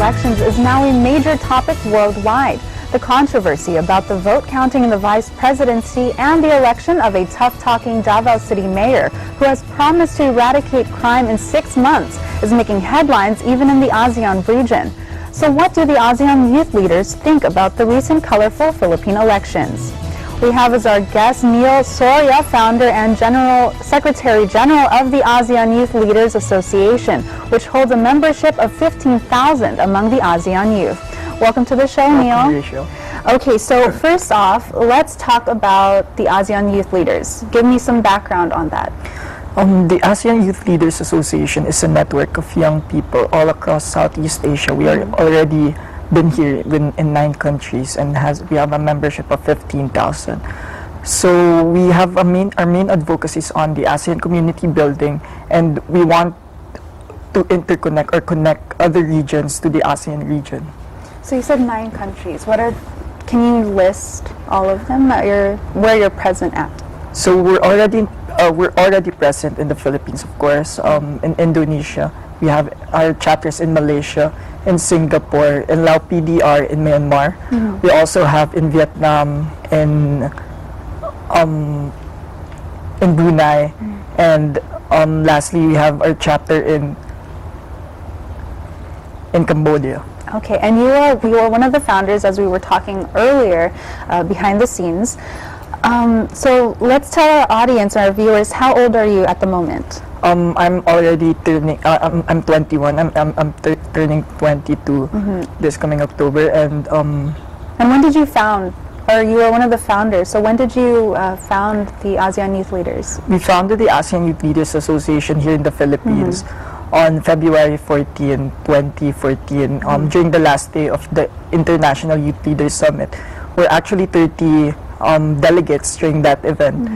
elections is now a major topic worldwide. The controversy about the vote counting in the vice presidency and the election of a tough-talking Davao City mayor who has promised to eradicate crime in 6 months is making headlines even in the ASEAN region. So what do the ASEAN youth leaders think about the recent colorful Philippine elections? We have as our guest Neil Soria, founder and Secretary General of the ASEAN Youth Leaders Association, which holds a membership of 15,000 among the ASEAN youth. Welcome to the show, Neil. Okay, so first off, let's talk about the ASEAN Youth Leaders. Give me some background on that. The ASEAN Youth Leaders Association is a network of young people all across Southeast Asia. We are already been here in 9 countries and we have a membership of 15,000. So we have our main advocacy is on the ASEAN community building, and we want to interconnect or connect other regions to the ASEAN region. So you said 9 countries. Can you list all of them where you're present at? So we're already present in the Philippines, of course, in Indonesia. We have our chapters in Malaysia, in Singapore, in Lao PDR, in Myanmar. We also have in Vietnam, in Brunei, and lastly we have our chapter in Cambodia. Okay, and you are one of the founders, as we were talking earlier, behind the scenes. So let's tell our audience, our viewers, how old are you at the moment? I'm already turning. I'm 21. I'm turning 22 this coming October. And when did you found? Or you were one of the founders. So when did you found the ASEAN Youth Leaders? We founded the ASEAN Youth Leaders Association here in the Philippines on February 14, 2014. During the last day of the International Youth Leaders Summit, we're actually 30 delegates during that event,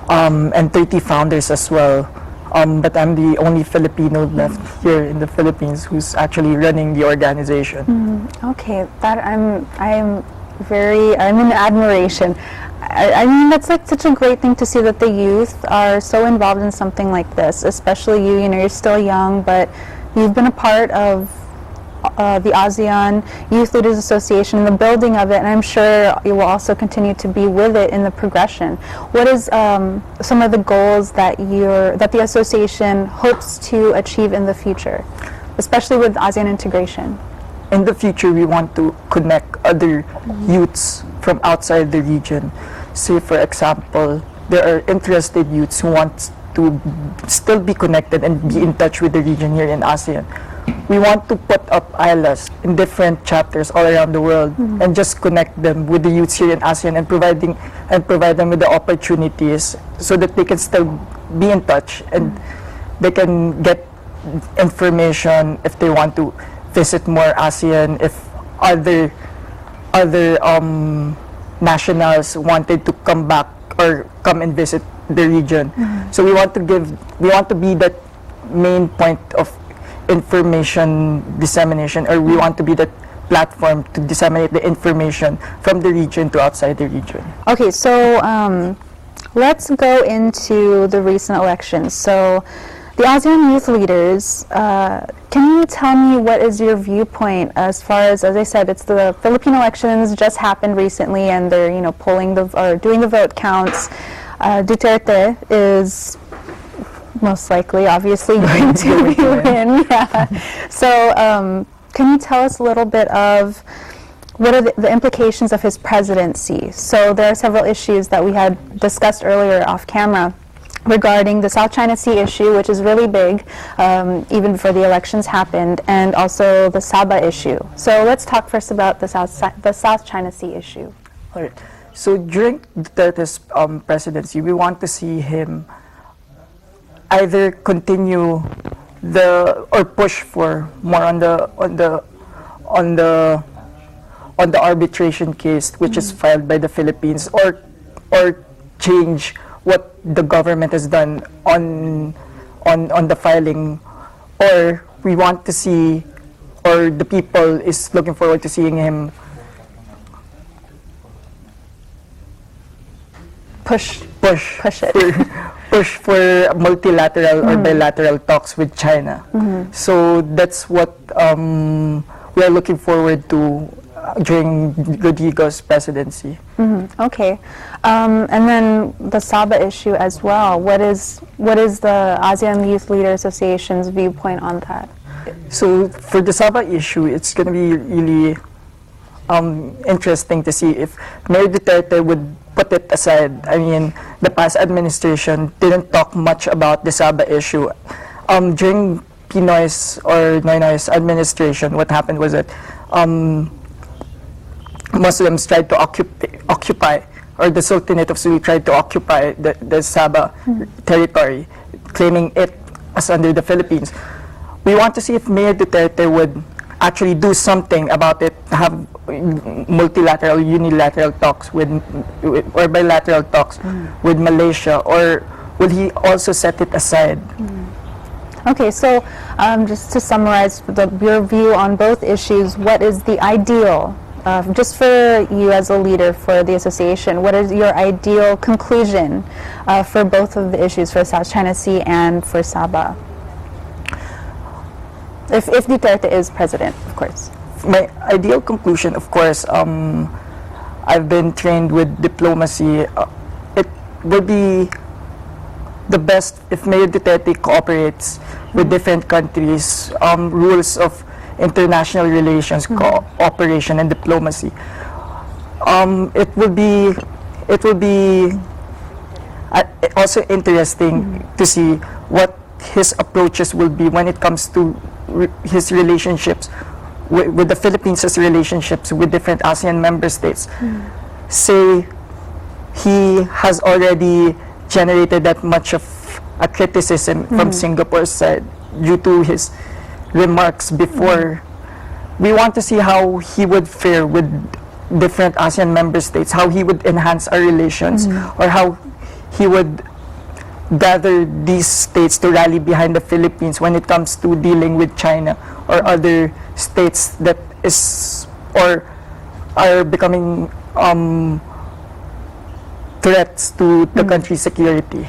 and 30 founders as well. But I'm the only Filipino left here in the Philippines who's actually running the organization. Okay, I'm in admiration. I mean, that's like such a great thing to see that the youth are so involved in something like this, especially you. You know, you're still young, but you've been a part of the ASEAN Youth Leaders Association, the building of it, and I'm sure you will also continue to be with it in the progression. What is some of the goals that the association hopes to achieve in the future, especially with ASEAN integration? In the future, we want to connect other youths from outside the region. Say, for example, there are interested youths who want to still be connected and be in touch with the region here in ASEAN. We want to put up islas in different chapters all around the world and just connect them with the youths here in ASEAN and provide them with the opportunities so that they can still be in touch and they can get information if they want to visit more ASEAN, if other nationals wanted to come back or come and visit the region. So we want to be that main point of information dissemination, or we want to be that platform to disseminate the information from the region to outside the region. Okay, so let's go into the recent elections. So the ASEAN Youth Leaders, can you tell me what is your viewpoint as far as I said, it's the Philippine elections just happened recently, and they're doing the vote counts. Duterte is most likely, obviously, going to win. Yeah. So, can you tell us a little bit of what are the implications of his presidency? So, there are several issues that we had discussed earlier off camera regarding the South China Sea issue, which is really big, even before the elections happened, and also the Sabah issue. So, let's talk first about the South China Sea issue. All right. So, during Duterte's presidency, we want to see him either continue or push for more on the arbitration case which is filed by the Philippines, or change what the government has done on the filing, or we want to see, or the people is looking forward to seeing him push it. Push for multilateral or bilateral talks with China. So that's what we are looking forward to during Rodrigo's presidency. Okay. And then the Sabah issue as well. What is the ASEAN Youth Leaders Association's viewpoint on that? So for the Sabah issue, it's going to be really interesting to see if Mayor Duterte would put it aside. I mean, the past administration didn't talk much about the Sabah issue. During Pinoy's or Noynoy's administration, what happened was that Muslims tried to occupy, or the Sultanate of Sulu tried to occupy the Sabah territory, claiming it as under the Philippines. We want to see if Mayor Duterte would actually do something about it, have multilateral, unilateral talks with or bilateral talks with Malaysia, or will he also set it aside? Okay, so just to summarize your view on both issues, what is the ideal, just for you as a leader for the association, what is your ideal conclusion for both of the issues, for South China Sea and for Sabah? If Duterte is president, of course. My ideal conclusion, of course, I've been trained with diplomacy. It would be the best if Mayor Duterte cooperates with different countries, rules of international relations, cooperation, and diplomacy. It will be also interesting to see what his approaches will be when it comes to his relationships with the Philippines, his relationships with different ASEAN member states. Say he has already generated that much of a criticism from Singapore's side due to his remarks before. We want to see how he would fare with different ASEAN member states, how he would enhance our relations, or how he would gather these states to rally behind the Philippines when it comes to dealing with China or other states that is or are becoming threats to the country's security.